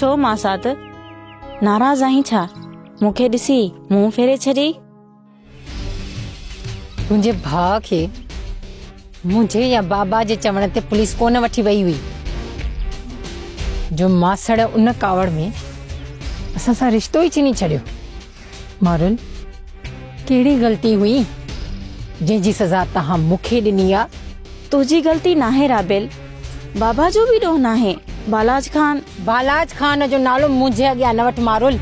छो मासात नाराज़ आहीं छा? मूंखे ॾिसी मुंहुं फेरे छॾी। तुंहिंजे भाउ खे मुंहिंजे या बाबा जे चवण ते पुलिस कोन वठी वई हुई जो मासड़ उन कावड़ में असां सां रिश्तो ई चिनी छॾियो। मारुल, कहिड़ी ग़लती हुई जंहिंजी सज़ा तव्हां मूंखे ॾिनी आहे? तुझी गलती नाहे राबेल, बाबा जो भी ॾोह नाहे। बालाज खान जो नालो मुंहिंजे अॻियां न वठ मारुल।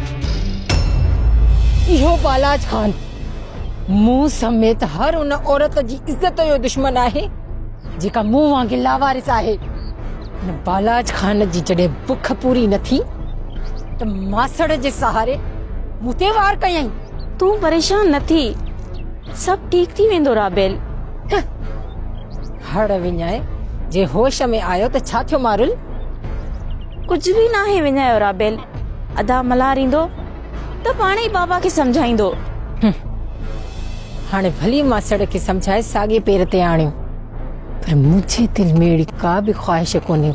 इहो बालाज खान मूं समेत हर उन औरत जी इज्जत जो दुश्मन आहे जेका मूं वांगुरु लावारिस आहे। न बालाज खान जी जॾहिं बुख पूरी न थी त मासड़ जे सहारे मूं ते वार कयईं। तूं परेशान न थी, सब ठीक थी वेंदो राबेल। हड़ विञाए जे होश में आयो त छा थियो मारुल? कुछ भी नाहे विञायो राबेल। अदा मल्हार ईंदो त पाणे ई बाबा खे समझाईंदो। हाणे भली मासड़ खे समझाए साॻे पेर ते आणियो, पर मुंहिंजे दिल में अहिड़ी का बि ख़्वाहिश कोन्हे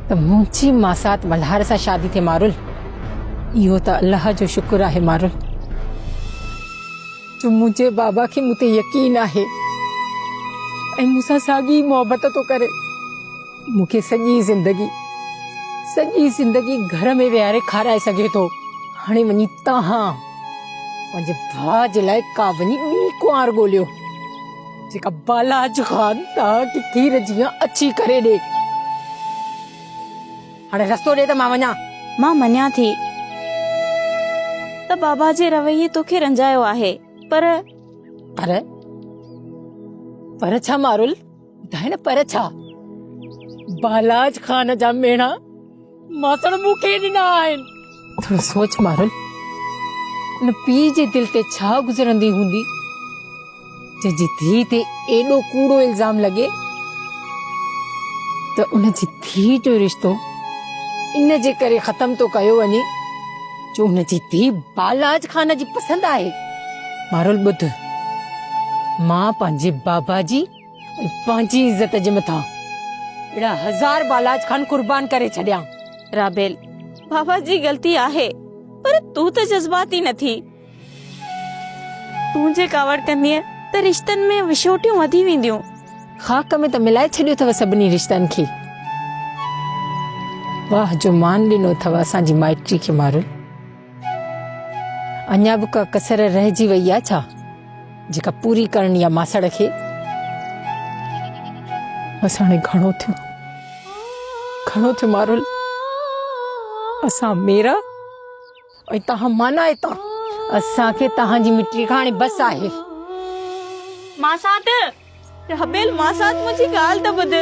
त मुंहिंजी मासात मल्हार सां शादी थिए मारुल। इहो त अल्लाह जो शुक्र आहे मारुल जो मुंहिंजे बाबा खे मूं ते यकीन आहे ऐं मूंसां साॻी मोहबत थो करे। मूंखे सॼी ज़िंदगी घर में विहारे खाराए सघे थो। हाणे वञी तव्हां पंहिंजे भाउ जे लाइ का वञी ॿी कुंवार ॻोल्हियो जेका बालाज खान तव्हांखे खीर जीअं अची करे ॾे। हाणे रस्तो ॾे त मां वञा। मां मञा थी त बाबा जे रवैये तोखे रंजायो आहे, पर छा मारुल? ॿुधाए न, पर छा? बालाज खान जा मेणा मासड़ मूंखे ॾिना आहिनि। थोरो सोच मारुल, उन पीउ जे दिल ते छा गुज़रंदी हूंदी जंहिंजी धीउ ते एॾो कूड़ो इल्ज़ाम लॻे त उन जी धीउ जो रिश्तो इन जे करे ख़त्म थो कयो वञे जो उन जी धीउ बालाज खान जी पसंदि आहे। मारुल ॿुध, मां पंहिंजे बाबा जी ऐं पंहिंजी इज़त जे मथां अहिड़ा 1000 बालाज खान कुर्बान करे छॾिया। राबेल, बाबा जी गलती आहे, पर तू त जज़्बाती न थी। तू जे कावड़ कंदीअ त रिश्तनि में विछोटियूं वधी वेंदियूं। खाक में त मिलाए छॾियो अथव सभिनी रिश्तनि खे। वाह जो मान ॾिनो अथव असांजी माइटी खे मारुल। अञा बि का कसर रहिजी वई आहे छा जेका पूरी करणी आहे मासड़ खे? बस हाणे घणो थियो मारुल। असां मेरा ऐं तव्हां माना हितां असांखे तव्हांजी मिट्टी खां हाणे बस आहे। मासात राबेल, मासात मुंहिंजी ॻाल्हि त ॿुध।